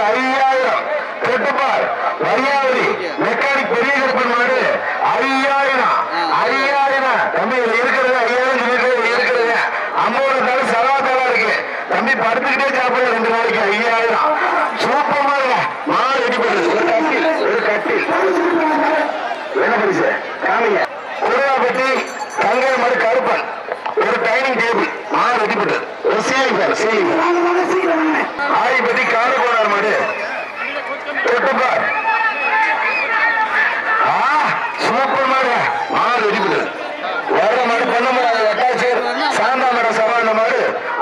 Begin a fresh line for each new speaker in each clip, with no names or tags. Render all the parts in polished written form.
5000 தொட்டுப்பார் வையாவதி mechanic பெரிய கருப்பன் மாடு 5000 தம்பி இருக்கிறது 5000 இருக்கிறது அம்மாவோட சவாத்தாலா இருக்கு தம்பி படுத்துக்கிட்டே சாப்பிட 2 நாளைக்கு 5000 சூப்பர் மாடு மாடு ரெடி பண்ணுது ஒரு கட்டில் என்ன பரிசு காமிங்க குருவாப்பட்டி கங்கை மாடு கருப்பன் ஒரு டைனிங் டேபிள் மாடு ரெடி பண்ணுது ஒரு சீலிங் ஆதிபதி காரகோணார் மாடு தொட்டுப்பார் சூப்பர் மாடு மாடு ரெடி பண்ணுது வர மாடு பண்ண மாடு வட்டாச்சேர் சாந்தாமரம் சவான மாடு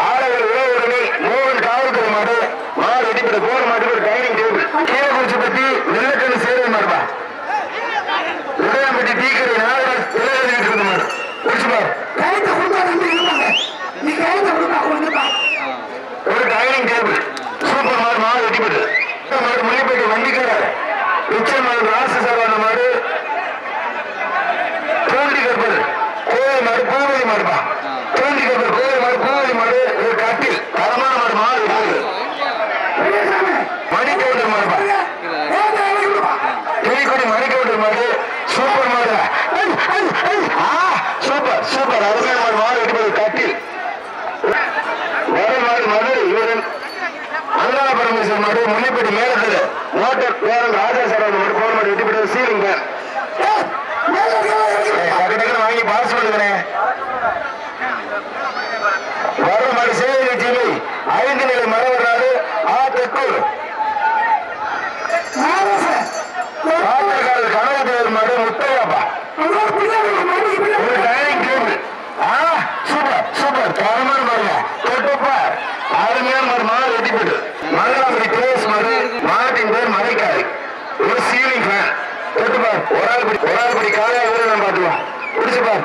ஆலவர் உழவுரணி மோகன் காவல்துறை மாடு மாடு ரெடி பண்ண போன மாட்டுக்கு ஒரு டைனிங் டேபிள் கீழே குறிச்சு பத்தி வெள்ளக்கண்ணு சேவை மாடுபா உதயம்பட்டி டீக்கரை நாகராஜ் எழுதிட்டு இருந்த மாடு குறிச்சுப்பா ஒரு டைனிங் டேபிள் சூப்பர் மாடு மாடு ரெடி பண்ணு மாடு முள்ளிப்பேட்டை வண்டிக்கார உச்சல் மாடு ராசு சவான மாடு தோண்டி கற்பது கோவை மாடு பூவதி மாடுபா தோண்டி கற்பது கோவை மாடு பூவதி மாடு ஒரு கட்டில் தரமான மாடு மாடு மணிக்கவுண்டர் மாடுபா திருக்குடி மணிக்கவுண்டர் மாடு சூப்பர் மாடு சூப்பர் அருமையான மாடு மாடு வெட்டி கட்டில் மாடு மதுரை இவரன் அண்ணா பரமேஸ்வரன் மாடு முன்னிப்பட்டி மேலத்தில் மோட்டர் பேரன் ராஜா சரவண மாடு போன மாடு வெட்டி போட்டு சீலிங் பேன் வாங்கி பாஸ் பண்ணுகிறேன் வர மாடு சேவை ஜிமை 5 நிலை மரவராது தெக்கூர் கனவு மாடு முத்தையாப்பா ஒரு டைனிங் டேபிள் சூப்பர் தரமான மாடுங்க தொட்டுப்பார் அருமையான மாடு மாடு ரெடி போட்டு மங்களாபுரி பேஸ் மாடு மாட்டின் பேர் மலைக்காய் ஒரு சீலிங் ஃபேன் தொட்டுப்பார் ஒரு ஆள் படி காலையாக கூட நான் பார்த்துக்கலாம் பிடிச்சுப்பார்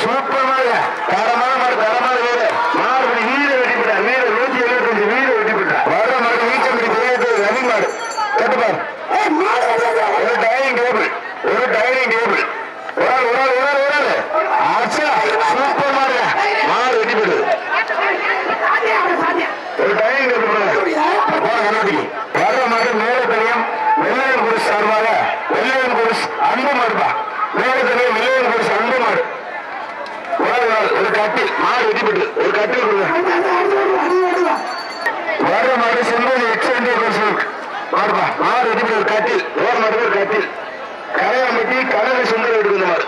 சூப்பர் மாடுங்க தரமான வீடு மாடுபடி வீடு வெட்டி போட்டார் வீடு 175 வீடு வெட்டி போட்டார் வர மாடு வீச்சம்படி பெரிய ரவி மாடு தொட்டுப்பார் ஒரு டைனிங் டேபிள் ஒரு சூப்பர் மாடுங்க மாடு வெட்டி போடுது ஒரு டைனிங் டேபிள் வர மாடு மேலத்தனியம் வெள்ளையன் குருஸ் சார்பாக வெள்ளையன் குருஸ் அன்பு மாடுபா மேலத்தனியம் வெள்ளையன் குருஸ் அன்பு மாடு ஒரு கட்டில் மாடு வெட்டி போட்டு ஒரு கட்டில் வர மாடு செம்பது எக்ஸென்ட் மாடுபா மாடு வெட்டி போட்டு ஒரு கட்டில் ஒரு கட்டில் கரையாம்பட்டி கனவு சுந்தரம் எடுக்கிற மாடு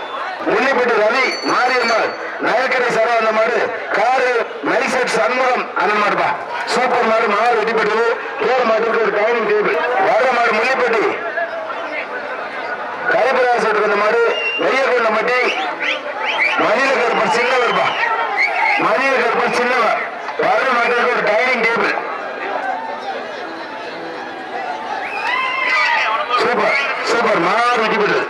முன்னிப்பட்டு ரவி மாரியம்மாள் நயக்கரை சரவ அந்த மாடு காரு மைசெட் சண்முகம் அந்த மாடுபா சூப்பர் மாடு மாடு வெட்டிப்பட்டது பேர மாட்டுக்கு ஒரு டைனிங் டேபிள் வர மாடு முன்னிப்பட்டி கரைப்பராசு எடுக்கிற மாடு நெய்யகொண்டம்பட்டி மணில கருப்பர் சின்னவர்பா மணில கருப்பர் சின்னவர் வர மாட்டுக்கு ஒரு டைனிங் டேபிள் சூப்பர் மாடு வெட்டிப்பட்டது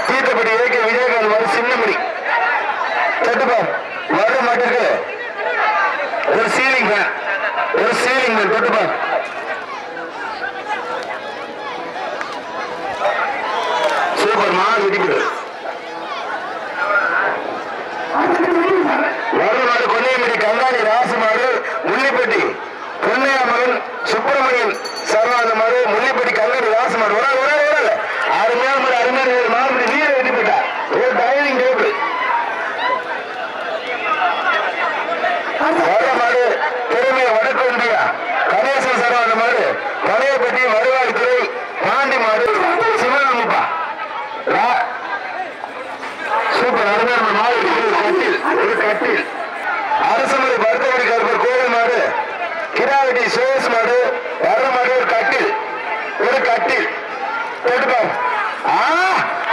தீர்த்தப்படி ஏகே விஜயகாந்த் மாடு சின்னமணி தட்டுப்பார் வர மாட்டுக்கு ஒரு சீலிங் ஃபேன் தட்டுப்பார் சூப்பர் மாடு வெட்டிப்பட்டது வர மாடு கொன்னையம்பட்டி கங்காணி ராசு மாடு முள்ளிப்பட்டி பொன்னையா மகன் சுப்பிரமணியன் சர்வாந்த மாடு முள்ளிப்பட்டி கங்காணி ராசு மாடு அருமையான மாடு நீரை வெட்டி போட்டார் ஒரு டைனிங் டேபிள் வர மாடு பெருமைய வடக்கு ஒன்றியா கணேசன் சர்வாந்த மாடு பழையப்பட்டி வருவாய்த்துறை பாண்டி மாடு சிவராமப்பா சூப்பர் அருமையான மாடு ஒரு கட்டில் அரசமலை பருத்தமணி கருப்பர் கோவில் மாடு கிராவட்டி சோஸ் மாடு வர மாடு ஒரு கட்டில் தொட்டுப்பார்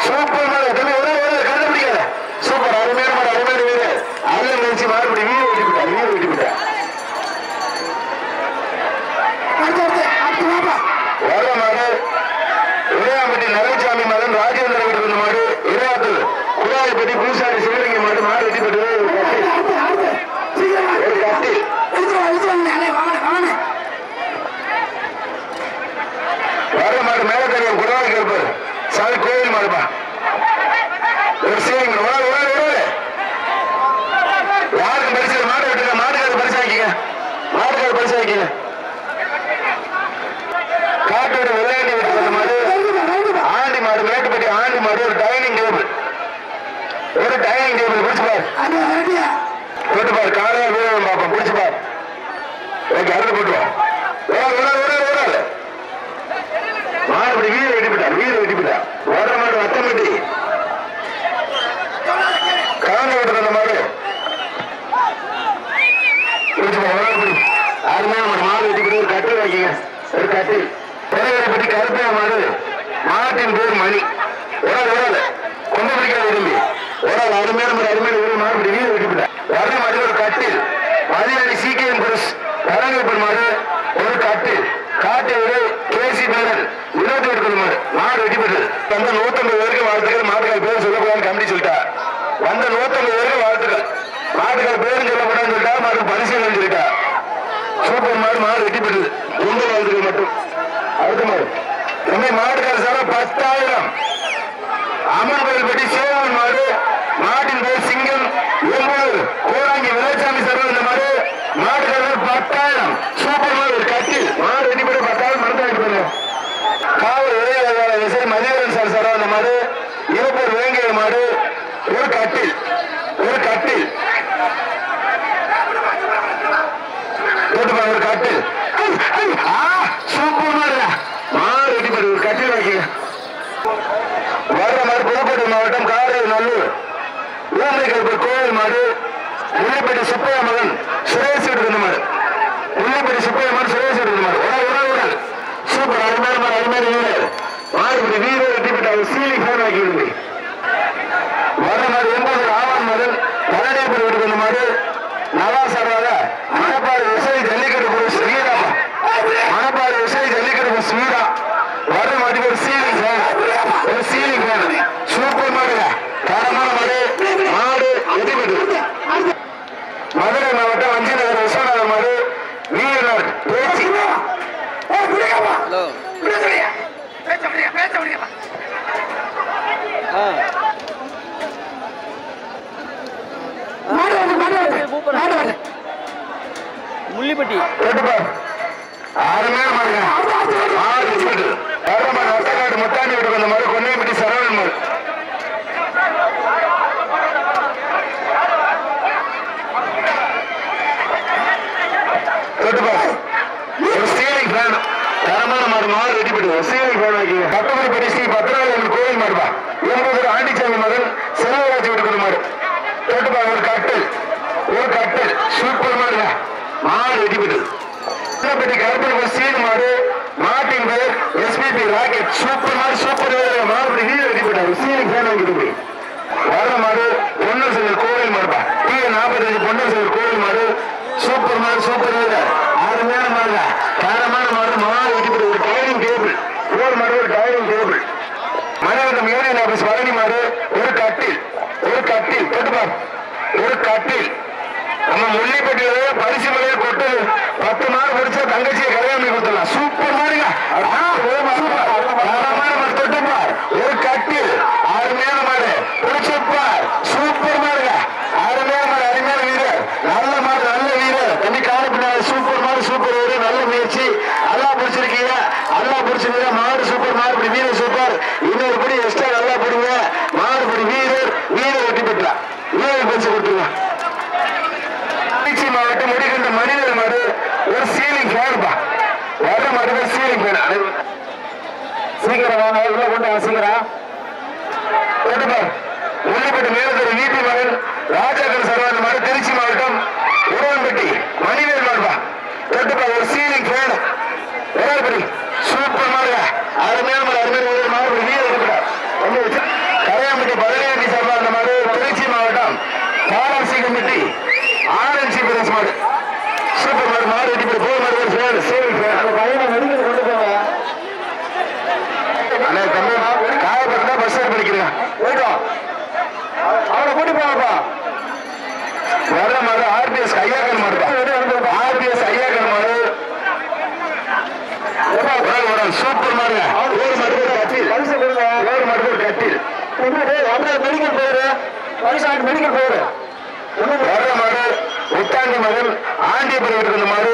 சூப்பர் மாடு கண்டுபிடிக்காத சூப்பர் அருமையான மாடு வீடு அல்ல நினைச்சு மாறுபடி வீடு வெட்டிவிட்டார் வர மாடு உதயாம்பட்டி நரசாமி மகன் ராஜேந்திர வீடு மாடு இரையாத்தூர் குழாய்பட்டி பூசாரி சிவலிங்க மாடு மாடு வெட்டிப்பட்டது ஒரு கட்டில் வர மாடு மேலத்தனியம் குழாய் கேட்பார் சாமி கோவில் மாடுபா ஒரு சீலிங் வைக்கல. காட்டோட விளையாடி வந்த மாடு ஆண்டி மாடு, மேட்டுப்பட்டி ஆண்டி மாடு. ஒரு டைனிங் டேபிள், ஒரு டைனிங் டேபிள் பிடிச்சுப்பார், போட்டுப்பார். காலையா வீரன் பார்ப்போம், பிடிச்சுப்பார். ஓகே, அருள் போட்டுவார். மாடு இப்படி வீர வெட்டிவிட்டார், வீர வெட்டிவிட்டார். வர்ற மாடு வத்தம்பட்டி காண விட்டு அந்த மாடு அருமையான ஒரு மாடு வெட்டிவிட்டு ஒரு கட்டில் வைக்கீங்க, ஒரு கட்டில். பெரியவரைப்பட்டி கருப்பையா மாடு, மாட்டின் பேர் மணி. ஒரு கொண்டு பிடிக்காத விரும்பி ஒரு அருமையான ஒரு அருமையான ஒரு மாடு இப்படி வீர வெட்டிவிட்டார். வர்ற மாடு ஒரு கட்டில். மதியாணி சீக்கிரம் புருஷ் பரங்கப்பன் மாடு, ஒரு கட்டில். காட்டு கேசி பேரன் 28 மாடு, மாடு வெட்டி பெற்றது. வந்த 150 பேருக்கு வாழ்த்துக்கள். மாட்டுக்கால் பேர் சொல்லக்கூடாது கமிட்டி சொல்லிட்டா. வந்த 150 பேருக்கு வாழ்த்துக்கள். மாட்டுக்கால் பேரும் சொல்லக்கூடாதுன்னு சொல்லிட்டா, மாடு பரிசீலனை சொல்லிட்டா. சூப்பர் மாடு, மாடு வெட்டி பெற்றது. உங்க வாழ்த்துக்கள் மட்டும். அடுத்த மாடு நம்ம மாட்டுக்கால் சார 10,000. அம்மன் கோயில் பட்டி சேவன் மாடு, மாட்டின் பேர் சிங்கம். கோராங்கி விளைச்சாமி சார் இந்த மாடு, மாட்டுக்கால் 10,000. சூப்பர் மாடு, ஒரு கட்டில். மாடு வெட்டி பெற்று 10,000 மருந்து வாங்கிட்டு போயிருக்கோம். காவல் உதய விசை மதியவரன் சார் சார் அந்த மாடு, இருப்பூர் வேங்கைய மாடு, ஒரு கட்டில், ஒரு கட்டில். ஒரு கட்டில். சூப்பர் மாடு, மாடு வெட்டி பெற்று ஒரு கட்டில் வைக்க. வர்ற மாடு புதுக்கோட்டை மாவட்டம் காரைநல்லூர் ஊமைக்கல்பூர் கோவில் மாடு, முள்ளிப்பட்டி சுப்பையா மகன் சுரேஷ் இருந்த மாடு, முள்ளிப்பட்டி சுப்பையா மகன் சுரேஷ் இருந்த மாடு. உடல் சூப்பர், அருமையான மாடு, அருமையான வீரர். மாடுபடி வீரர் வெட்டி பெற்ற சீலிங் போன் ஆக்கி இருந்து வர்ற மாடு 80 ஆவான் மகன் பழனியப்பர் வீட்டுக்கு வந்த மாடு, நவாசாராக மணப்பாடு விவசாயி ஜல்லிக்கட்டு போய் ஸ்ரீரா, மணப்பாடு விவசாயி ஜல்லிக்கட்டு போய் ஸ்ரீரா. வர்ற மாட்டுக்கு ஒரு சீலிங் ஃபேன், ஒரு சீலிங் ஃபேன். சூப்பர் மாடு, தரமான மாடு, மாடு வெட்டி பெற்றது. மதுரை மாவட்டம் வஞ்சிநகர் விஸ்வநாதர் மாடு, வீரர் பேச்சு.
முள்ளிப்பட்டி
அருமையான மாடுங்க, மாடு முத்தாண்டி விட்டு வந்த மாடு, கொன்னையப்பட்டி சரவணன் மாடு. ஒரு சீலிங் ஃபேன், தரமான மாடு, மாடு வெட்டி பெற்றது. சீலிங் ஃபேன் ஆக்கி கட்டமணிப்பட்டி ஸ்ரீ பத்ராலயம் கோவில் மாடுபா. 80 ஆண்டிச்சாமி மகன் செல்வராஜ் விட்டு மாடு. தொட்டுப்பா ஒரு கட்டில், ஒரு கட்டில். சூப்பர் மாடுங்க, மாடு வெட்டி பெற்றது. கருப்பன் சீன் மாடு, மாட்டின் பேர் எஸ்பிபி ராக்கெட். சூப்பர் மாடு, சூப்பர் மாடு வீடு வெட்டி பெற்றார். சீலிங் ஃபேன் வாங்கிட்டு போய் வர்ற மாடு பொன்னர் செல்வர் கோவில் மாடுபா. 45 பொன்னர் செல்வர் கோவில் மாடு. சூப்பர் மாடு, சூப்பர் வீரர், அருமையான மாடுங்க, தரமான மாடு, மாடு வெட்டி பெற்றது. ஒரு டைனிங் டேபிள், ஒரு மாடு, ஒரு dining table. Manivattam union office Palani மாடு, ஒரு கட்டில், ஒரு கட்டில். தொட்டுப்பா ஒரு கட்டில். நம்ம முள்ளிப்பட்டியில பரிசு மலையில் போட்டு 10 மாடு பிடிச்சா தங்கச்சியை கல்யாணம் கொடுத்துடலாம். சூப்பர் மாடுங்க, தொட்டுப்பார். ஒரு கட்டில், அருமையான மாடு, பிடிச்சிருப்பார். சூப்பர் மாடுங்க, அருமையான மாடு, அருமையான வீரர், நல்ல மாடு, நல்ல வீரர். தண்ணி காலப்பின்னால சூப்பர் மாடு, சூப்பர் வீரர், நல்ல முயற்சி. அல்லா பிடிச்சிருக்கீங்க, அல்லா பிடிச்சிருக்கீங்க. மாடு சூப்பர், மாடுபடி வீரர் சூப்பர். இன்னொரு படி எக்ஸ்ட்ரா நல்லா போடுங்க. மாடுபடி வீரர், வீரர் வெட்டி பெற்றா. வீரர் பரிசு கொடுத்துருங்க. மாவட்டம் முடிகின்ற மனிதர் மாடு, ஒரு சீலிங் ஃபேன்பா. வர்ற மாடு சீலிங் ஃபேன். சீக்கிரம் வாங்க, உள்ள கொண்டு சீக்கிரம். முள்ளிப்பட்டி மேலத்தூர் நீதி மகன் ராஜாக்கர் சர்வான மாடு, திருச்சி மாவட்டம் உருவன்பட்டி மணிவேல் மாடுபா. தொட்டுப்பா ஒரு சீலிங் ஃபேன். உருவன்பட்டி சூப்பர் மாடுங்க, அருமையான மாடு, அருமையான மாடு வீடு இருக்கிறார். கரையாம்பட்டி பதினேழு சர்வான மாடு, திருச்சி மாவட்டம் பாலாசிகம்பட்டி ஆரஞ்சி பிரதேச மாடு. சூப்பர் மாடு, மாடு வெட்டி போய் போய் மாடு ஒரு ஃபேன், சீலிங் ஃபேன். அந்த பையனை மெடிக்கல் கொண்டு போங்க. அண்ணே தம்பி காயப்பட்டா பஸ் ஸ்டாண்ட் படிக்கிறேன், போயிட்டோம். அவனை கூட்டி போவாப்பா. வர்ற மாடு ஆர்பிஎஸ் ஐயாக்கன் மாடு, ஆர்பிஎஸ் ஐயாக்கன் மாடு. சூப்பர் மாடுங்க, ஒரு மாடு ஒரு கட்டில். ஒரு மாடு ஒரு கட்டில். மெடிக்கல் போயிரு, மெடிக்கல் போயிரு. வர்ற மாடு உத்தாண்டி மகன் ஆண்டியபுரம் இருக்கிற மாடு,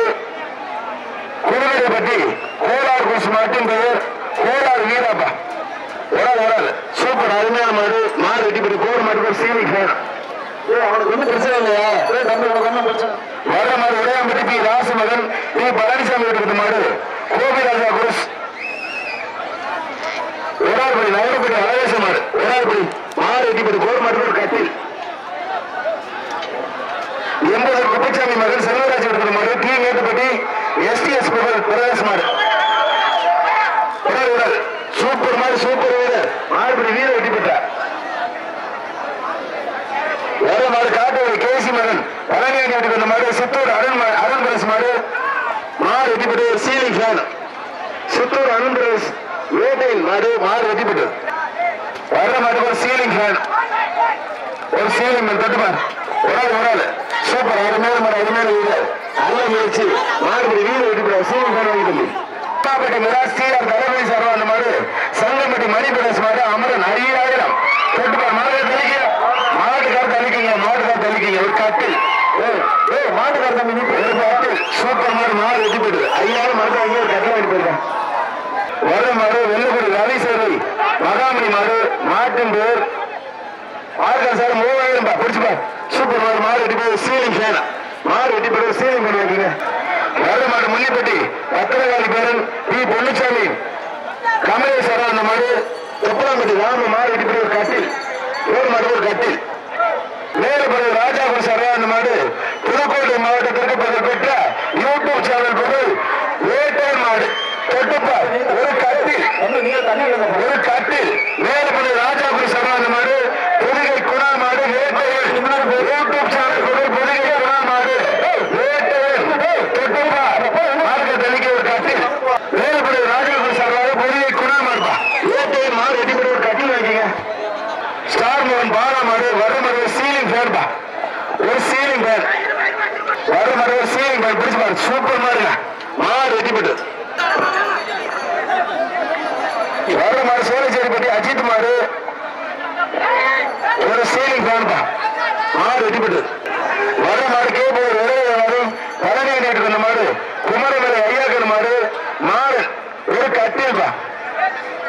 குதிரைப்பட்டி கோலார் குருசு மாட்டின் பெயர் கோலார் வீராப்பா. ஒரு சூப்பர் அருமையான மாடு. மாடு வெட்டி போட்டு கோடு மாட்டு ஒரு சீனி வேணும். அவனுக்கு ஒன்றும் பிரச்சனை இல்லையா? வர மாடு உடையாம்பட்டி பி ராசமகன் பி பழனிசாமி இருக்கிற மாடு கோபிராஜா குருஸ். ஒராள்படி நகரப்படி அழகேச மாடு. ஒராள்படி மாடு வெட்டி போட்டு கோடு மாட்டு ஒரு கட்டில். 80 குப்பச்சாமி மகன் செல்வராஜ் இருக்கிற மாடு டி மேட்டுப்பட்டி எஸ்டிஎஸ் பிரதேச மாடு. சூப்பர் மாடு சூப்பர் வீரர் மாடுபடி வீர வெட்டி பெற்றார். வர மாடு காட்டுவரை கேசி மகன் பழனியாண்டி வெட்டி மாடு சித்தூர் அருண் பிரதேச மாடு. மாடு வெட்டி பெற்று சீலிங் ஃபேன் சித்தூர் அருண் பிரதேஷ் வேட்டையில் மாடு. மாடு வெட்டி பெற்று வர மாடு ஒரு சீலிங் ஃபேன் ஒரு சீலிங் மேல் தொட்டுமார். ஒரு சூப்பர் அருமையான மாடு அருமையான வீரர் நல்ல முயற்சி. மாடுபடி வீர வெட்டி பெற்றார் சீலிங் ஃபேன் வாங்கி பட்டி மிராஸ் டிஆர் தளபதி சரவான மாடு சங்கம்பட்டி மணிபிரதேச மாடு அமரன் 5000 தொட்டுப்பார். மாடு தெளிக்க மாட்டுக்கார தள்ளிக்கிங்க மாட்டுக்கார தள்ளிக்கிங்க ஒரு கட்டில் மாட்டுக்கார தம்பி ஒரு கட்டில் சூப்பர் மாடு. மாடு வெட்டி போயிடுது 5000 மாடு அங்கே ஒரு கட்டில் வாங்கி போயிருக்கேன். வர மாடு வெள்ளக்குடி ரவி சேவை மகாமணி மாடு. மாட்டின் பேர் மாட்டுக்கார சார் 3000 பிடிச்சுப்பார். சூப்பர் மாடு. மாடு வெட்டி போய் சீலிங் ஃபேன் மாடு வெட்டி போய் சீலிங் பண்ணி வைக்கீங்க. வர மாடு முள்ளிப்பட்டி பத்திரகாளி பேரன் பி பொன்னுச்சாமி கமலேஸ்வரா அந்த மாடு தொப்பலாம்பட்டி ராம மாடு வெட்டி ஒரு கட்டில் ஒரு மாடு ஒரு கட்டில். மேலப்படி ராஜாபுரம் சரா அந்த மாடு புதுக்கோட்டை மாவட்டத்திற்கு பெயர் பெற்ற யூடியூப் சேனல் பொருள் வேட்டை மாடு தொட்டுப்பார் ஒரு கட்டில் ஒரு கட்டில். மேலப்படி ராஜாபுரம் சரா அந்த மாடு புதுகை குணா மாடு வேட்டையில் யூடியூப் சேனல் பொருள் புதுகை குணா மாடு வேட்டையில் தொட்டுப்பார் மார்க்க தெளிக்க ஒரு கட்டில். மேலப்படி ராஜாபுரம் சரா புதுகை குணா மாடுப்பா வேட்டையில் மாடு வெட்டி ஒரு கட்டில் வைக்கீங்க. ஸ்டார் மோகன் பாலா மாடு வர மாடு சீலிங் ஃபேன்பா ஒரு சீலிங் ஃபேன் வர மாடு ஒரு சீலிங் ஃபேன் பிடிச்சு பாரு சூப்பர் மாடுங்க. மாடு வெட்டிப்பட்டு வர மாடு சோழச்சேரிப்பட்டி அஜித் மாடு ஒரு சீலிங் ஃபேன்பா மாடு வெட்டிப்பட்டு வர மாடு கேபோர் மாடு பழனியாண்டி வந்த மாடு குமரமலை ஐயாக்கன் மாடு மாடு ஒரு கட்டில்பா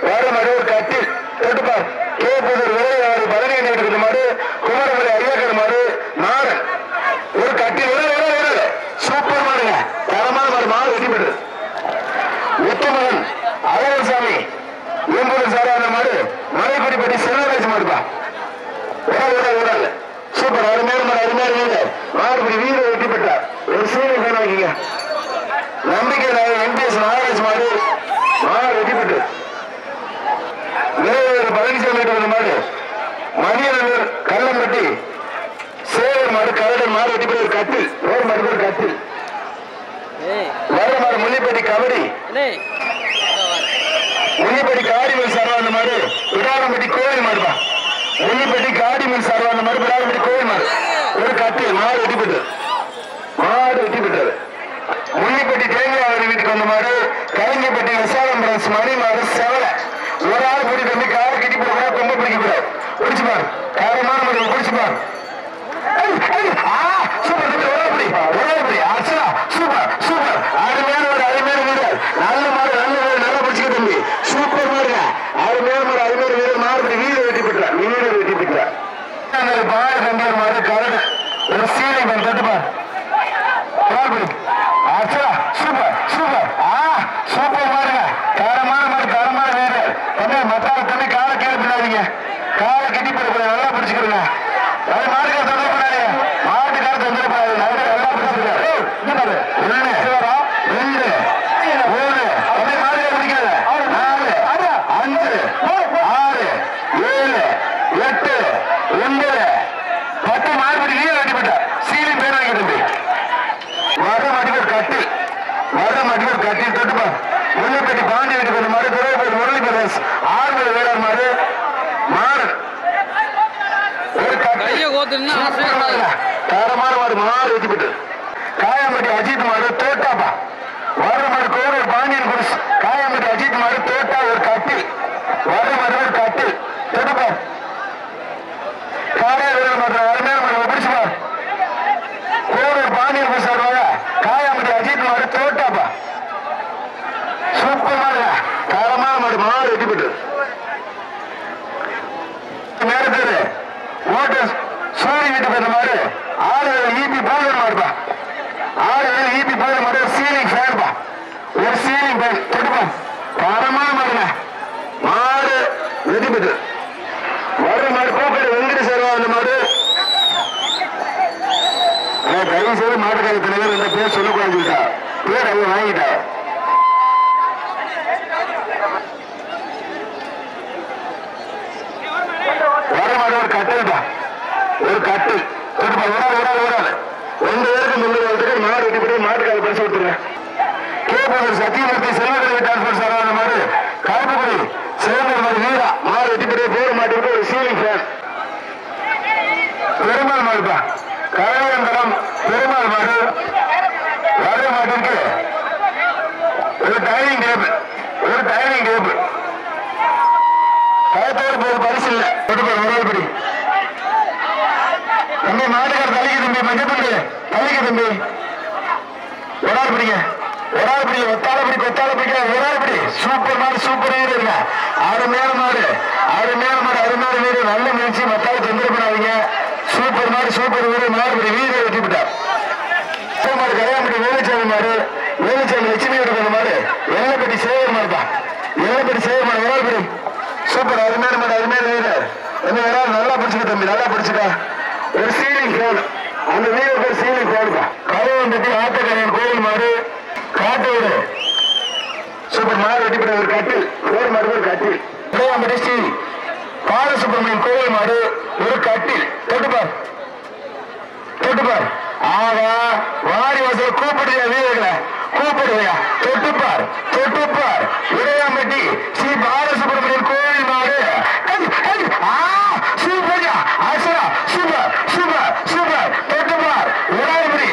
வர மாடு ஒரு கட்டில் தொட்டுப்பார். கேபோர் விரைவாடு பழனியாண்டி இருக்கிற மாடு குமரமலை ஐயாக்கன் மாடு மாடு ஒரு கட்டில் சூப்பர் மாடுங்க தரமான மாடு. மாடு வெட்டிப்பட்டு உத்தமகன் அழகசாமி எம்பூர் சாரான மாடு மலைக்குடிப்பட்டி செல்வராஜ் மாடுப்பா ஒரு சூப்பர் அருமையான மாடு அருமையான வீரர் மாடுபடி வீர வெட்டி பெற்றார் ஒரு சீனை வாங்கிங்க. நம்பிக்கை எம்பிஎஸ் நாகராஜ் மாடு மாடு வெட்டி பெற்று வேறு பழனிசாமி மாடு மணியனூர் கள்ளம்பட்டி சேவர் மாடு கரடன் மாடு வெட்டி பெற்ற ஒரு கட்டில் வேறு மாடு ஒரு கட்டில். வர மாடு முள்ளிப்பட்டி கபடி முள்ளிப்பட்டி காடிமல் சரவான மாடு விடாரம்பட்டி கோவில் மாடுப்பா முள்ளிப்பட்டி காடிமல் சரவான மாடு விடாரம்பட்டி கோவில் மாடு ஒரு கட்டில். மாடு வெட்டி பெற்று மாடு வெட்டி பெற்றாரு. முள்ளிப்பட்டி தேங்காய் வீட்டுக்கு வந்த மாடு கலைஞப்பட்டி விசாலம் பிரதேச மணி மாடு செவல ஒரு ஆள் கூட்டி தம்பி காரை கட்டி போடுறா ரொம்ப பிடிக்கக்கூடாது பிடிச்சுப்பார் காரமான மாடு பிடிச்சுப்பார். சூப்பர் சூப்பர் அருமையான ஒரு அருமையான வீரர் நல்ல மாடு நல்ல வீரர் நல்லா பிடிச்சுக்க தம்பி சூப்பர் மாடுங்க அருமையான மாடு அருமையான வீரர் மாறுபடி வீர வெட்டி பெற்றார் வீர வெட்டி பெற்றார். பாடு தம்பி மாடு கரடு ஒரு சீலை தட்டுப்பார் சூப்பர் சூப்பர் சூப்பர் மாடுங்க தரமான மாடு தரமான வீரர் தம்பி மத்தால தம்பி காலை கீழே பின்னாதீங்க காலை கட்டி போடக்கூடாது நல்லா பிடிச்சுக்கிடுங்க. அது மாடுக்கார தொந்தரவு பண்ணாதீங்க மாட்டுக்கார தொந்தரவு பண்ணாதீங்க நல்லா பிடிச்சிருக்காரு. முள்ளிப்பட்டி பாண்டி வீட்டுக்கு மாடு துறைப்பேர் முரளி பிரதேஷ் ஆறுமலை வேளாண் மாடு மாடு ஒரு தரமான மாடு மாடு வெட்டிப்பட்டு காயம்பட்டி அஜித் மாடு தோட்டாப்பா வர மாடு கோவில் பாண்டியன் குடிஸ் காயம்பட்டி அஜித் மாடு தோட்டா ஒரு கட்டில் வர மாடு ஒரு கட்டில் தொடுப்பார் காலையில் வேலை மாடு அருமையான மாடு பிடிச்சுப்பார் கோவில் பாண்டியன் குடிஸ் வருவாங்க காயம்பட்டி அஜித் மாடு தோட்டாப்பா தயவு செய்து மாட்டுக்கார தலைவர் இந்த பேர் சொல்லக்கூடாதுட்டா பேர் அவங்க வாங்கிட்டா வர மாடு ஒரு கட்டல்பா ஒரு கட்டு ஓடாது 2 பேருக்கு முன்னூறு மாடு வெட்டிப்படி மாட்டுக்கார பரிசு கொடுத்துருங்க கேபர் சத்தியமூர்த்தி செல்வகலை டிரான்ஸ்போர்ட் சாரான மாடு காப்புக்குடி சிவந்தர் மாடு வீரா மாடு வெட்டிப்படியே போற மாட்டுக்கு ஒரு சீலிங் ஃபேன் பெருமாள் மாடுப்பா கரையந்தரம் பெருமாள் மாடு வர மாட்டிற்கு ஒரு டைனிங் டேபிள் கயத்தோடு போது பரிசு இல்லை ஒருபடி தம்பி மாட்டுக்கார தலைக்கு தம்பி மஞ்சப்பள்ளி தலைக்கு தம்பி ஒரு ஆள் பிடிங்க ஒத்தால பிடிக்க ஒரு ஆள் பிடி சூப்பர் மாடு சூப்பர் வீடு இல்ல அருமையான மாடு அருமையான வீடு நல்ல முயற்சி மத்தால தொந்தரவு பண்ணாதீங்க சூப்பர் மாடு வீடு மாடு வீடு வெட்டிவிட்டார் மாடு கல்யாணப்பட்டி வேலுச்சாமி லட்சுமி எடுக்கிற மாடு எல்லப்பட்டி சேவர் மாடு தான் ஒரு ஆள் பிடி சூப்பர் அருமையான வீடு என்ன நல்லா பிடிச்சிக்க தம்பி நல்லா பிடிச்சிக்கா ஒரு சீலிங் ஃபேன் அந்த வீடு சீலிங் ஃபேன் தான் கலைவம்பட்டி ஆத்தக்கரையன் கோவில் மாடு காட்டோடு சூப்பர் மாடு வெட்டிப்பட ஒரு கட்டில் போர் மாடு ஒரு கட்டில் கலைவம்பட்டி ஸ்ரீ பாலசுப்ரமணியன் கோவில் மாடு ஒரு கட்டில் தொட்டுப்பார் ஆகா வாரி வாசல் கூப்பிடுறியா வீரர்களை கூப்பிடுறியா தொட்டுப்பார் இடையாம்பட்டி ஸ்ரீ பாலசுப்ரமணியன் கோவில் மாடு சூப்பர் தொட்டுப்பார் உராய்படி